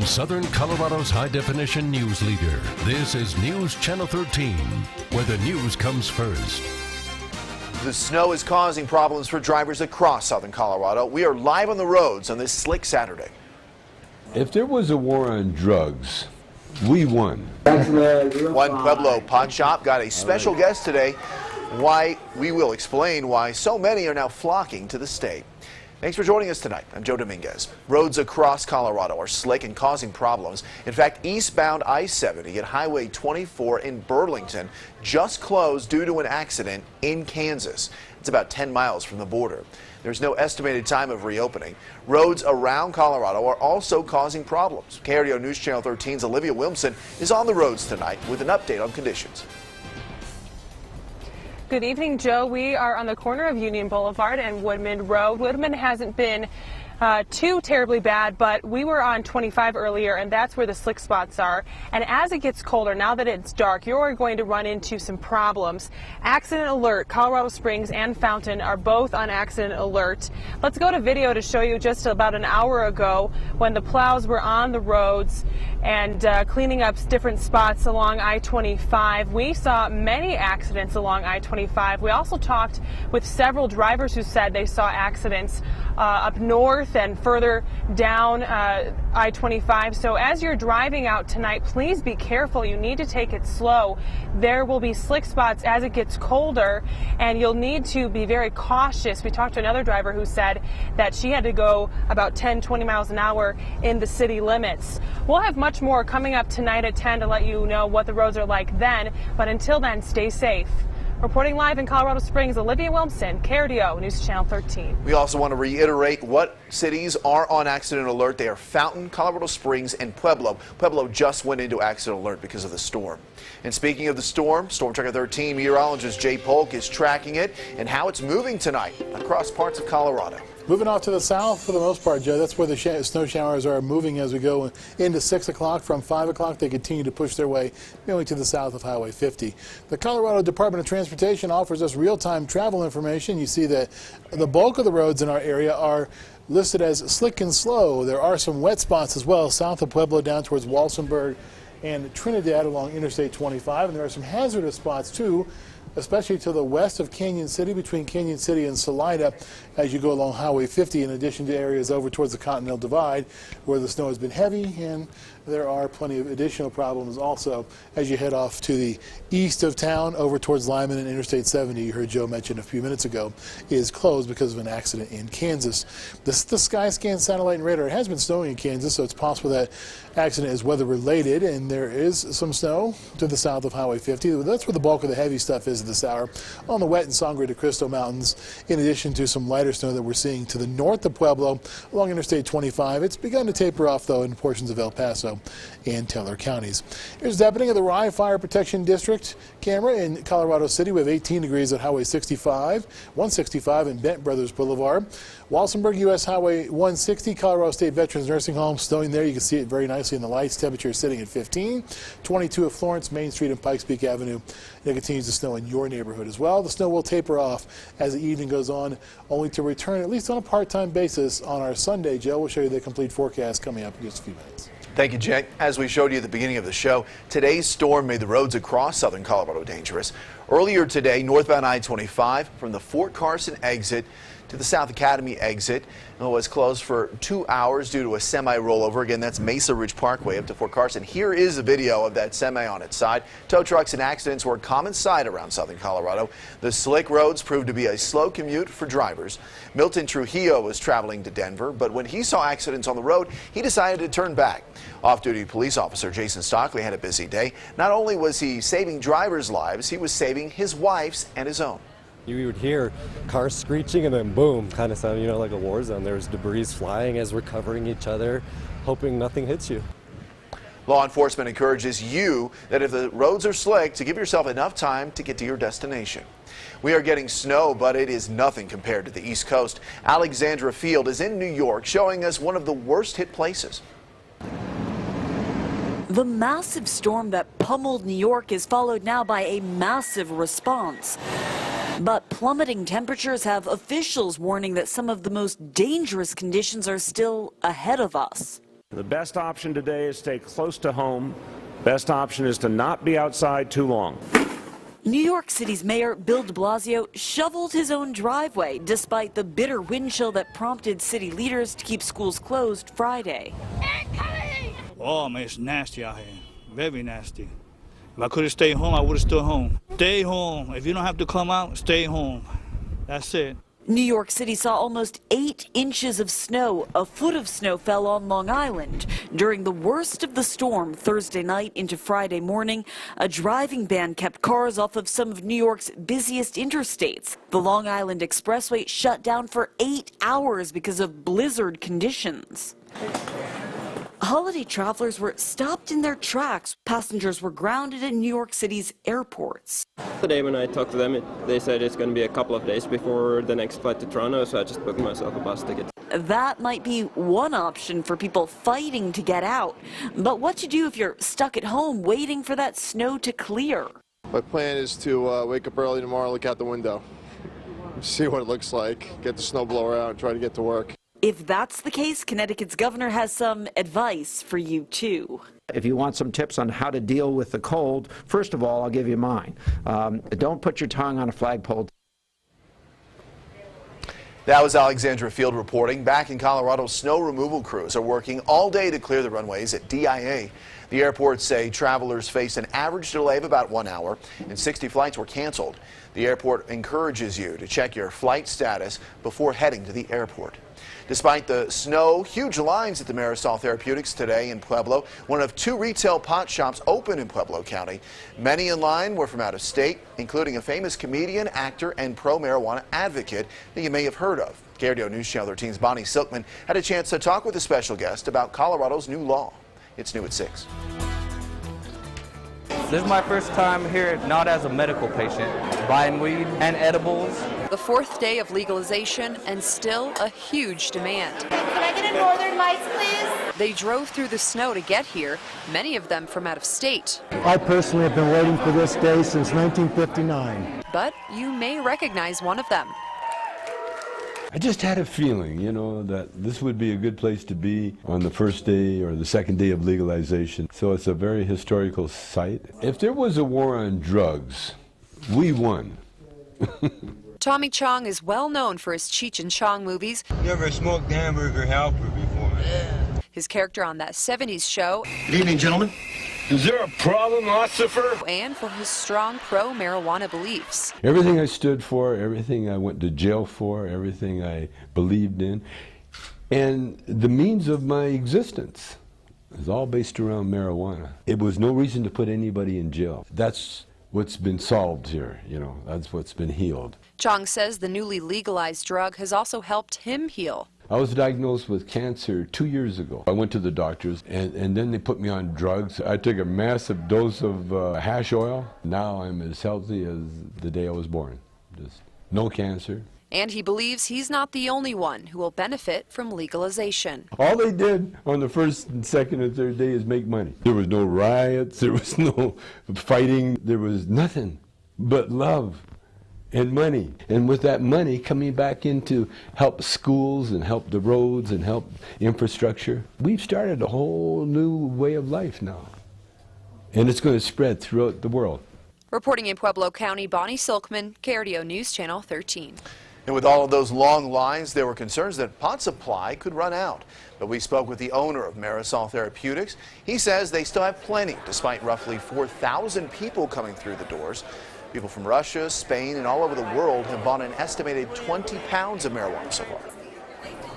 Southern Colorado's high-definition news leader. This is News Channel 13, where the news comes first. The snow is causing problems for drivers across southern Colorado. We are live on the roads on this slick Saturday. If there was a war on drugs, we won. One Pueblo pawn shop got a special guest today. We will explain why so many are now flocking to the state. Thanks for joining us tonight. I'm Joe Dominguez. Roads across Colorado are slick and causing problems. In fact, eastbound I-70 at Highway 24 in Burlington just closed due to an accident in Kansas. It's about 10 miles from the border. There's no estimated time of reopening. Roads around Colorado are also causing problems. KRDO News Channel 13's Olivia Wilmson is on the roads tonight with an update on conditions. Good evening, Joe. We are on the corner of Union Boulevard and Woodman Road. Woodman hasn't been too terribly bad, but we were on 25 earlier, and that's where the slick spots are. And as it gets colder, now that it's dark, you're going to run into some problems. Accident alert. Colorado Springs and Fountain are both on accident alert. Let's go to video to show you just about an hour ago when the plows were on the roads and cleaning up different spots along I-25. We saw many accidents along I-25. We also talked with several drivers who said they saw accidents up north and further down I-25. So as you're driving out tonight, please be careful. You need to take it slow. There will be slick spots as it gets colder, and you'll need to be very cautious. We talked to another driver who said that she had to go about 10-20 miles an hour in the city limits. We'll have much more coming up tonight at 10 to let you know what the roads are like then, but until then, stay safe. Reporting live in Colorado Springs, Olivia Wilmson, KRDO News Channel 13. We also want to reiterate what cities are on accident alert. They are Fountain, Colorado Springs, and Pueblo. Pueblo just went into accident alert because of the storm. And speaking of the storm, Storm Tracker 13 meteorologist Jay Polk is tracking it and how it's moving tonight across parts of Colorado. Moving off to the south for the most part, Joe. That's where the snow showers are moving as we go into 6 o'clock. From 5 o'clock, they continue to push their way mainly to the south of Highway 50. The Colorado Department of Transportation offers us real-time travel information. You see that the bulk of the roads in our area are listed as slick and slow. There are some wet spots as well, south of Pueblo down towards Walsenburg and Trinidad along Interstate 25. And there are some hazardous spots, too, especially to the west of Canyon City, between Canyon City and Salida, as you go along Highway 50, in addition to areas over towards the Continental Divide, where the snow has been heavy, and there are plenty of additional problems also as you head off to the east of town, over towards Lyman and Interstate 70, you heard Joe mention a few minutes ago, is closed because of an accident in Kansas. This is the Skyscan satellite and radar. It has been snowing in Kansas, so it's possible that accident is weather-related, and there is some snow to the south of Highway 50. That's where the bulk of the heavy stuff is this hour, on the wet and Sangre de Cristo Mountains, in addition to some lighter snow that we're seeing to the north of Pueblo along Interstate 25. It's begun to taper off, though, in portions of El Paso and Teller counties. Here's happening at the Rye Fire Protection District camera in Colorado City. We have 18 degrees at Highway 65, 165 in Bent Brothers Boulevard. Walsenburg, U.S. Highway 160, Colorado State Veterans Nursing Home, snowing there. You can see it very nicely in the lights. Temperature is sitting at 15. 22 at Florence, Main Street and Pikes Peak Avenue. It continues to snow in your neighborhood as well. The snow will taper off as the evening goes on, only to return at least on a part-time basis on our Sunday. Joe will show you the complete forecast coming up in just a few minutes. Thank you, Jay. As we showed you at the beginning of the show, today's storm made the roads across southern Colorado dangerous. Earlier today, northbound I-25 from the Fort Carson exit to the South Academy exit was closed for 2 hours due to a semi rollover. Again, that's Mesa Ridge Parkway up to Fort Carson. Here is a video of that semi on its side. Tow trucks and accidents were a common sight around southern Colorado. The slick roads proved to be a slow commute for drivers. Milton Trujillo was traveling to Denver, but when he saw accidents on the road, he decided to turn back. Off-duty police officer Jason Stockley had a busy day. Not only was he saving drivers' lives, he was saving his wife's and his own. You would hear cars screeching and then boom, kind of sound, like a war zone. There's debris flying as we're covering each other, hoping nothing hits you. Law enforcement encourages you that if the roads are slick, to give yourself enough time to get to your destination. We are getting snow, but it is nothing compared to the East Coast. Alexandra Field is in New York, showing us one of the worst hit places. The massive storm that pummeled New York is followed now by a massive response. But plummeting temperatures have officials warning that some of the most dangerous conditions are still ahead of us. The best option today is stay close to home. Best option is to not be outside too long. New York City's Mayor Bill de Blasio shoveled his own driveway despite the bitter wind chill that prompted city leaders to keep schools closed Friday. Oh, man, it's nasty out here. Very nasty. If I could have stayed home, I would have stood home. Stay home. If you don't have to come out, stay home. That's it. New York City saw almost 8 inches of snow. A foot of snow fell on Long Island. During the worst of the storm Thursday night into Friday morning, a driving ban kept cars off of some of New York's busiest interstates. The Long Island Expressway shut down for 8 hours because of blizzard conditions. Holiday travelers were stopped in their tracks. Passengers were grounded in New York City's airports. Today when I talked to them, they said it's going to be a couple of days before the next flight to Toronto, so I just booked myself a bus ticket. That might be one option for people fighting to get out. But what to do if you're stuck at home waiting for that snow to clear? My plan is to wake up early tomorrow, look out the window, see what it looks like, get the snowblower out and try to get to work. If that's the case, Connecticut's governor has some advice for you, too. If you want some tips on how to deal with the cold, first of all, I'll give you mine. Don't put your tongue on a flagpole. That was Alexandra Field reporting. Back in Colorado, snow removal crews are working all day to clear the runways at DIA. The airports say travelers faced an average delay of about 1 hour, and 60 flights were canceled. The airport encourages you to check your flight status before heading to the airport. Despite the snow, huge lines at the Marisol Therapeutics today in Pueblo, one of 2 retail pot shops open in Pueblo County. Many in line were from out of state, including a famous comedian, actor, and pro-marijuana advocate that you may have heard of. KRDO News Channel 13's Bonnie Silkman had a chance to talk with a special guest about Colorado's new law. It's new at 6. This is my first time here, not as a medical patient, buying weed and edibles. The 4th day of legalization and still a huge demand. Can I get a Northern Lights, please? They drove through the snow to get here, many of them from out of state. I personally have been waiting for this day since 1959. But you may recognize one of them. I just had a feeling, that this would be a good place to be on the first day or the second day of legalization. So it's a very historical site. If there was a war on drugs, we won. Tommy Chong is well known for his Cheech and Chong movies. Never smoked hamburger helper before. Yeah. His character on that 70s show. Good evening, gentlemen. Is there a problem, Lucifer? And for his strong pro-marijuana beliefs. Everything I stood for, everything I went to jail for, everything I believed in, and the means of my existence is all based around marijuana. It was no reason to put anybody in jail. That's what's been solved here, that's what's been healed. Chong says the newly legalized drug has also helped him heal. I was diagnosed with cancer 2 years ago. I went to the doctors and then they put me on drugs. I took a massive dose of hash oil. Now I'm as healthy as the day I was born. Just no cancer. And he believes he's not the only one who will benefit from legalization. All they did on the first and second and third day is make money. There was no riots, there was no fighting, there was nothing but love and money. And with that money coming back into help schools and help the roads and help infrastructure, we've started a whole new way of life now. And it's going to spread throughout the world. Reporting in Pueblo County, Bonnie Silkman, KRDO News Channel 13. And with all of those long lines, there were concerns that pot supply could run out. But we spoke with the owner of Marisol Therapeutics. He says they still have plenty, despite roughly 4,000 people coming through the doors. People from Russia, Spain, and all over the world have bought an estimated 20 pounds of marijuana so far.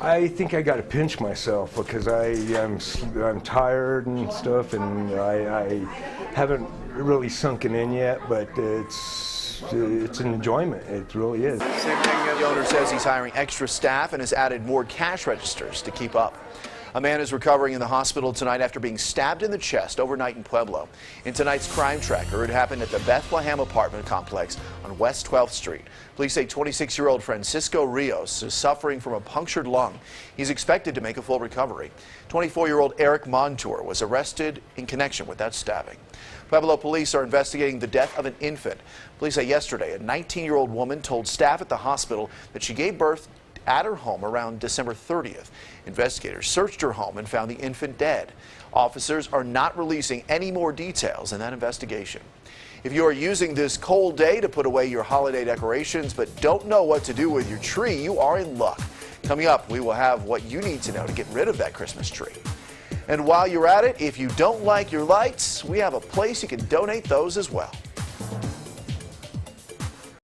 I think I got to pinch myself because I'm tired and stuff, and I haven't really sunken in yet, but it's an enjoyment. It really is. The owner says he's hiring extra staff and has added more cash registers to keep up. A man is recovering in the hospital tonight after being stabbed in the chest overnight in Pueblo. In tonight's Crime Tracker, it happened at the Bethlehem apartment complex on West 12th Street. Police say 26-year-old Francisco Rios is suffering from a punctured lung. He's expected to make a full recovery. 24-year-old Eric Montour was arrested in connection with that stabbing. Pueblo police are investigating the death of an infant. Police say yesterday a 19-year-old woman told staff at the hospital that she gave birth at her home around December 30th. Investigators searched her home and found the infant dead. Officers are not releasing any more details in that investigation. If you are using this cold day to put away your holiday decorations but don't know what to do with your tree, you are in luck. Coming up, we will have what you need to know to get rid of that Christmas tree. And while you're at it, if you don't like your lights, we have a place you can donate those as well.